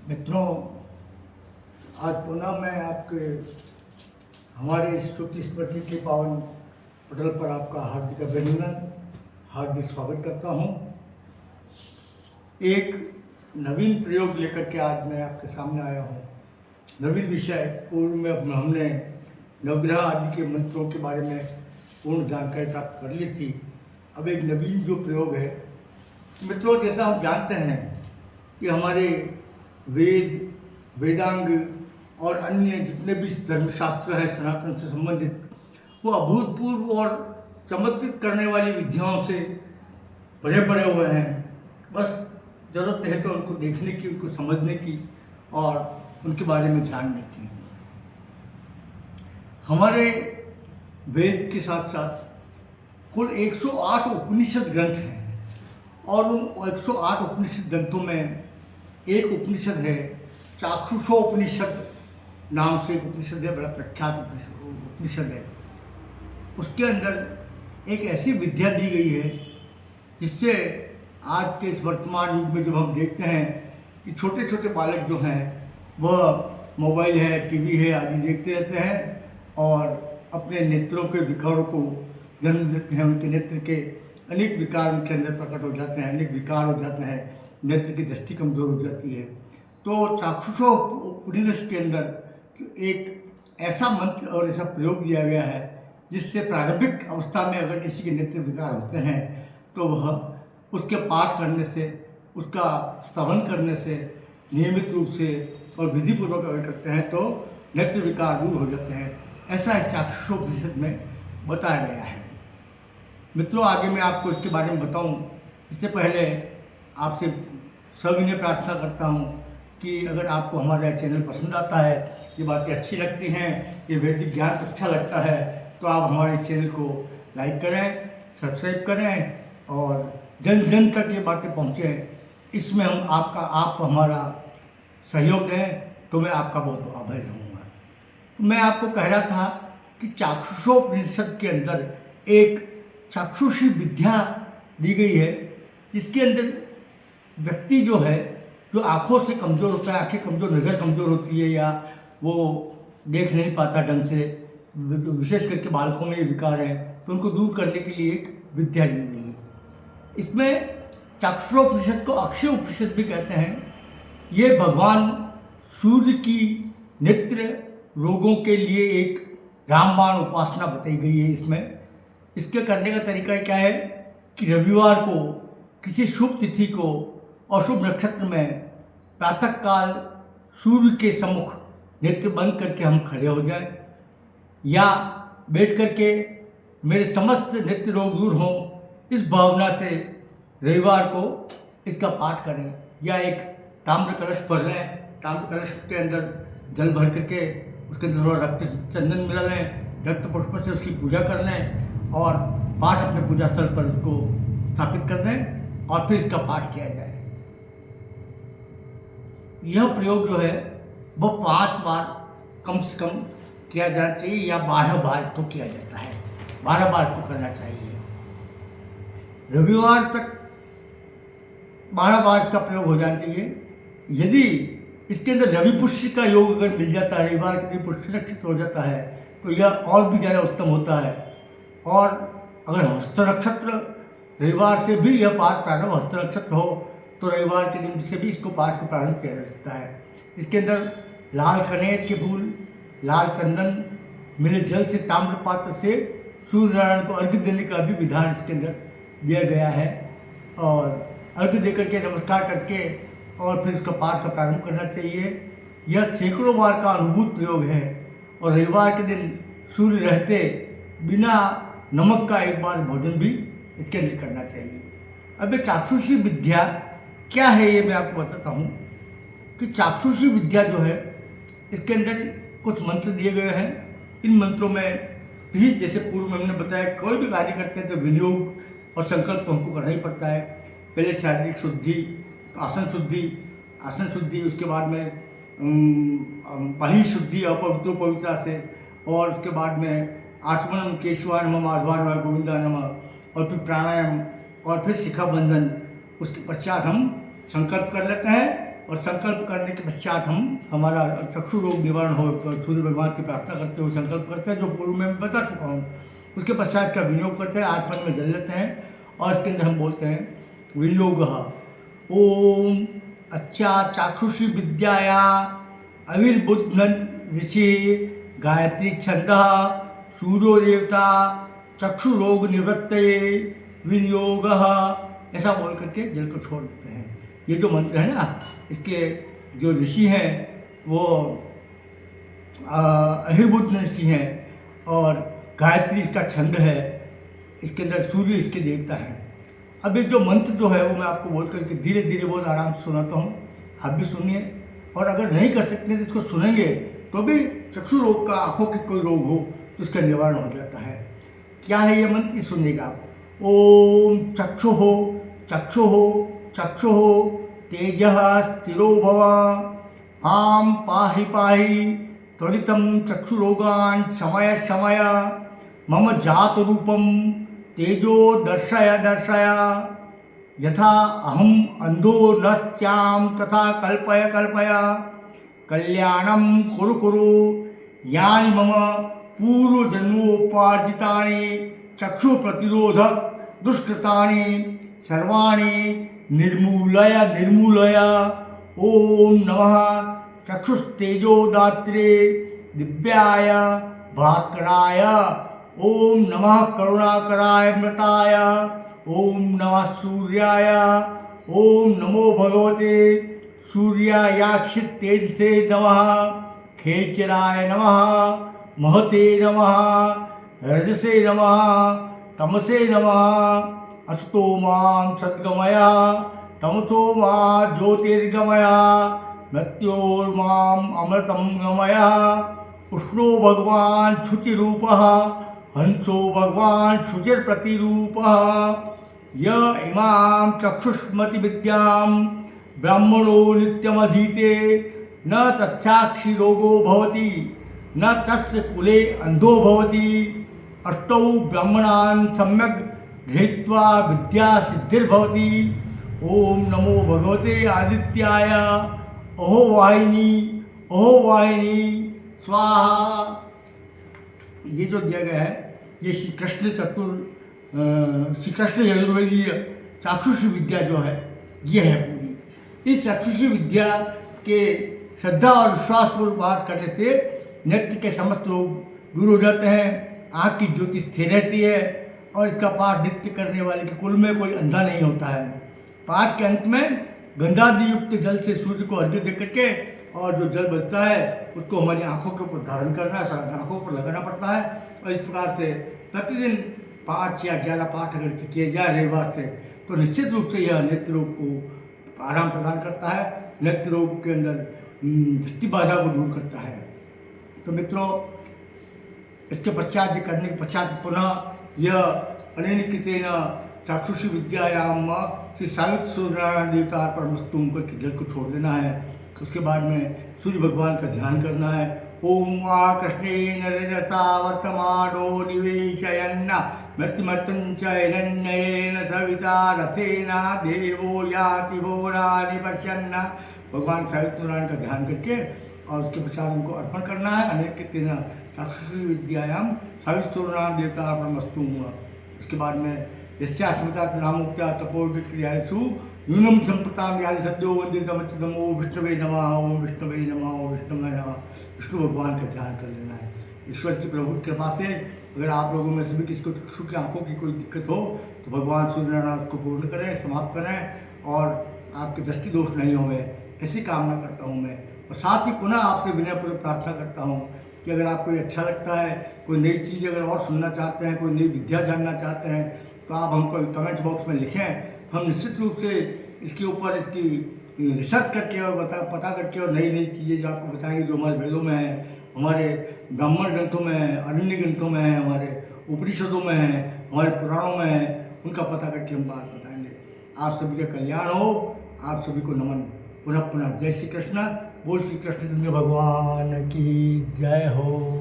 मित्रों, आज पुनः मैं आपके हमारे स्तुति स्मृति के पावन पटल पर आपका हार्दिक अभिनंदन, हार्दिक स्वागत करता हूं। एक नवीन प्रयोग लेकर के आज मैं आपके सामने आया हूं। नवीन विषय, पूर्व में हमने नवग्रह आदि के मंत्रों के बारे में पूर्ण जानकारी प्राप्त कर ली थी। अब एक नवीन जो प्रयोग है मित्रों, जैसा हम जानते हैं कि हमारे वेद, वेदांग और अन्य जितने भी धर्मशास्त्र हैं सनातन से संबंधित, वो अभूतपूर्व और चमत्कृत करने वाली विद्याओं से भरे पड़े हुए हैं। बस ज़रूरत है तो उनको देखने की, उनको समझने की और उनके बारे में जानने की। हमारे वेद के साथ साथ कुल 108 उपनिषद ग्रंथ हैं और उन 108 उपनिषद ग्रंथों में एक उपनिषद है, चाक्षुषोपनिषद नाम से एक उपनिषद है, बड़ा प्रख्यात उपनिषद है। उसके अंदर एक ऐसी विद्या दी गई है जिससे आज के इस वर्तमान युग में जब हम देखते हैं कि छोटे छोटे बालक जो हैं वह मोबाइल है, टीवी है आदि देखते रहते हैं और अपने नेत्रों के विकारों को जन्म देते हैं। उनके नेत्र के अनेक विकार उनके अंदर प्रकट हो जाते हैं, अनेक विकार हो जाते हैं, नेत्र की दृष्टि कमजोर हो जाती है। तो चाक्षुषोपनिषद के अंदर एक ऐसा मंत्र और ऐसा प्रयोग दिया गया है जिससे प्रारंभिक अवस्था में अगर किसी के नेत्र विकार होते हैं तो वह उसके पाठ करने से, उसका स्तवन करने से, नियमित रूप से और विधिपूर्वक अगर करते हैं तो नेत्र विकार दूर हो जाते हैं। ऐसा इस चाक्षुषोपनिषद में बताया गया है। मित्रों, आगे मैं आपको इसके बारे में बताऊं, इससे पहले आपसे सविनय प्रार्थना करता हूं कि अगर आपको हमारा चैनल पसंद आता है, ये बातें अच्छी लगती हैं, ये वैदिक ज्ञान अच्छा लगता है, तो आप हमारे चैनल को लाइक करें, सब्सक्राइब करें और जन जन तक ये बातें पहुँचें। इसमें आप हमारा सहयोग दें तो मैं आपका बहुत बहुत आभारी रहूँगा। तो मैं आपको कह रहा था कि चाक्षुषोपनिषद के अंदर एक चाक्षुषी विद्या दी गई है जिसके अंदर व्यक्ति जो है, जो आँखों से कमज़ोर होता है, आँखें कमज़ोर, नज़र कमज़ोर होती है या वो देख नहीं पाता ढंग से, विशेष करके बालकों में ये विकार है, तो उनको दूर करने के लिए एक विद्या दी गई है। इसमें चाक्षुषोपनिषद को अक्षय उपनिषद भी कहते हैं। ये भगवान सूर्य की नेत्र रोगों के लिए एक रामबाण उपासना बताई गई है। इसके करने का तरीका क्या है कि रविवार को किसी शुभ तिथि को और शुभ नक्षत्र में प्रातःकाल सूर्य के सम्मुख नेत्र बंद करके हम खड़े हो जाएं या बैठ करके मेरे समस्त नेत्र रोग दूर हों, इस भावना से रविवार को इसका पाठ करें। या एक ताम्र कलश भर लें, ताम्र कलश के अंदर जल भर करके उसके अंदर थोड़ा रक्त चंदन मिला लें, रक्त पुष्प से उसकी पूजा कर लें और पाठ अपने पूजा स्थल पर उसको स्थापित कर दें और फिर इसका पाठ किया जाए। यह प्रयोग जो है वह 5 बार कम से कम किया जाना चाहिए या 12 बार इसको किया जाता है, 12 बार इसको करना चाहिए। रविवार तक 12 बार इसका प्रयोग हो जाना चाहिए। यदि इसके अंदर रवि पुष्य का योग अगर मिल जाता है, रविवार के दिन पुष्य नक्षत्र हो जाता है, तो यह और भी ज़्यादा उत्तम होता है। और अगर हस्त नक्षत्र रविवार से भी यह पाठ प्रारंभ, हस्त नक्षत्र हो तो रविवार के दिन से भी इसको पाठ को प्रारंभ किया जा सकता है। इसके अंदर लाल कनेर के फूल, लाल चंदन मिले जल से ताम्र पात्र से सूर्य नारायण को अर्घ्य देने का भी विधान इसके अंदर दिया गया है। और अर्घ्य देकर के नमस्कार करके और फिर उसका पाठ का प्रारंभ करना चाहिए। यह सैकड़ों बार का अनुभूत प्रयोग है और रविवार के दिन सूर्य रहते बिना नमक का एक बार भोजन भी इसके अंदर करना चाहिए। अब ये चाक्षुषी विद्या क्या है ये मैं आपको बताता हूँ कि चाक्षुषी विद्या जो है इसके अंदर कुछ मंत्र दिए गए हैं। इन मंत्रों में भी जैसे पूर्व में हमने बताया, कोई भी कार्य करते हैं तो विनियोग और संकल्प हमको करना ही पड़ता है। पहले शारीरिक शुद्धि, आसन शुद्धि, उसके बाद में बाह्य शुद्धि अपवित्रोपवित्रता से, और उसके बाद में आचमनम, केशवाय नमः, माधवाय नमः, गोविंदाय नमः, और फिर प्राणायाम और फिर शिखा बंधन। उसके पश्चात हम संकल्प कर लेते हैं और संकल्प करने के पश्चात हम हमारा चक्षु रोग निवारण हो सूर्य भगवान से प्रार्थना करते हुए संकल्प करते हैं, जो पूर्व में मैं बता चुका हूँ। उसके पश्चात का विनियोग करते हैं, आसमान में जल लेते हैं और इसके अंदर हम बोलते हैं विनियोगः। ओम अच्छा चाक्षुषी विद्याया अविर्बुद्ध ऋषि गायत्री छंदः सूर्यो देवता चक्षु रोग निवृत्तये विनियोगः, ऐसा बोल करके जल को छोड़ देते हैं। ये जो मंत्र है ना, इसके जो ऋषि हैं वो अहिर्बुद्ध ऋषि हैं और गायत्री इसका छंद है, इसके अंदर सूर्य इसके देवता हैं। अब ये जो मंत्र जो है वो मैं आपको बोल करके धीरे धीरे बहुत आराम से सुनाता हूँ, आप भी सुनिए। और अगर नहीं कर सकते तो इसको सुनेंगे तो भी चक्षु रोग का, आँखों के कोई रोग हो तो इसका निवारण हो जाता है। क्या है ये मंत्र, सुनिएगा आप। ओम चक्षुः चक्षुः चक्षुः तेजः स्थिरो भव मां पाहि पाहि त्वरितं चक्षुरोगान् शमय शमय मम जातरूपं तेजो दर्शय दर्शय यथा अहम अंधो न स्याम तथा कल्पय कल्पय कल्याणं कुरु कुरु यानि मम पूर्वजन्मोपार्जितानि चक्षु प्रतिरोध दुष्कृतानि सर्वाणि निर्मूलय निर्मूलय। ओम नमः चक्षुस्तेजोदात्रे दिव्याय भास्कराय। ओम नमः करुणाकराय मृताय। ओम नमः सूर्याय। ओम नमो भगवते सूर्यायाक्षित तेज से नमः। खेचराय नमः। महते नमः। रजसे नमः। तमसे नमः। अस्तो मां सद्गमय तमसो मा ज्योतिर्गमय मृत्योर्मां अमृतं गमय। उष्णो भगवान् शुचिरूपः हंसो भगवान् शुचिर्प्रतिरूपः। य इमां चक्षुष्मति विद्यां ब्राह्मणो नित्यमधीते न तच्छाक्षी रोगो भवति न तस्य कुले अंधो भवति। अष्टौ ब्राह्मणान् सम्यक् गृहीत्वा विद्या सिद्धिर्भवति। ओम नमो भगवते आदित्याय। अहो वाहिनी स्वाहा। ये जो दिया गया है ये श्री कृष्ण यजुर्वेदीय चाक्षुष विद्या जो है ये है पूरी। इस चाक्षुष विद्या के श्रद्धा और विश्वासपूर्वक पाठ करने से नेत्र के समस्त रोग दूर हो जाते हैं, आँख की ज्योति स्थिर रहती है और इसका पाठ नित्य करने वाले के कुल में कोई अंधा नहीं होता है। पाठ के अंत में गंधादि युक्त जल से सूर्य को अर्घ्य दे करके और जो जल बचता है उसको हमारी आंखों के ऊपर धारण करना है, आंखों पर लगाना पड़ता है। और इस प्रकार से प्रतिदिन 5 या 11 पाठ अगर किए जाए रविवार से तो निश्चित रूप से यह नेत्र रोग को आराम प्रदान करता है, नेत्र रोग के अंदर दृष्टि बाधा को दूर करता है। तो मित्रों, इसके पश्चात करने के पश्चात पुनः यह अनेन कृतेन चाक्षुषी विद्यायाम श्री सावित्र सूर्यनारायण देवता पर मस्तूम करके जल को छोड़ देना है। उसके बाद में सूर्य भगवान का ध्यान करना है। ओम वा कृष्णेन रजसा वर्तमानो निवेशयन्न मृत्युमर्तञ्च हिरण्येन सविता रथेना देवो याति भोरानि पश्यन्न। भगवान सावित्र नारायण का ध्यान करके और उसके पश्चात उनको अर्पण करना है। अनेक कृतेन चाक्षुषी विद्यायाम सावित्र सूर्यनारायण देवता पर मस्तूम। उसके बाद में यस्यास्मिता नामोक्त्या तपोक्रियासु न्यूनम संप्रताम यादि सद्यो वंदितमच्युतम। ओम विष्णुवे नमः। ओम विष्णुवे नमः। ओम विष्णुवे नमः। विष्णु भगवान का ध्यान कर लेना है। ईश्वर की प्रभु कृपा से अगर आप लोगों में से भी किसी को चक्षु की आंखों की कोई दिक्कत हो तो भगवान सूर्यनारायण को पूर्ण करें, समाप्त करें और आपके दृष्टि दोष नहीं होवे, ऐसी कामना करता हूँ मैं। और साथ ही पुनः आपसे विनयपूर्वक प्रार्थना करता हूँ कि अगर आपको ये अच्छा लगता है, कोई नई चीज़ अगर और सुनना चाहते हैं, कोई नई विद्या जानना चाहते हैं तो आप हमको कमेंट बॉक्स में लिखें। हम निश्चित रूप से इसके ऊपर इसकी रिसर्च करके और पता करके और नई नई चीज़ें जो आपको बताएंगे, जो हमारे वेदों में है, हमारे ब्राह्मण ग्रंथों में है, अरण्य ग्रंथों में है, हमारे उपनिषदों में है, हमारे पुराणों में है, उनका पता करके हम बात बताएंगे। आप सभी का कल्याण हो। आप सभी को नमन। पुनः पुनः जय श्री कृष्ण। बोल श्री कृष्ण चंद्र भगवान की जय हो।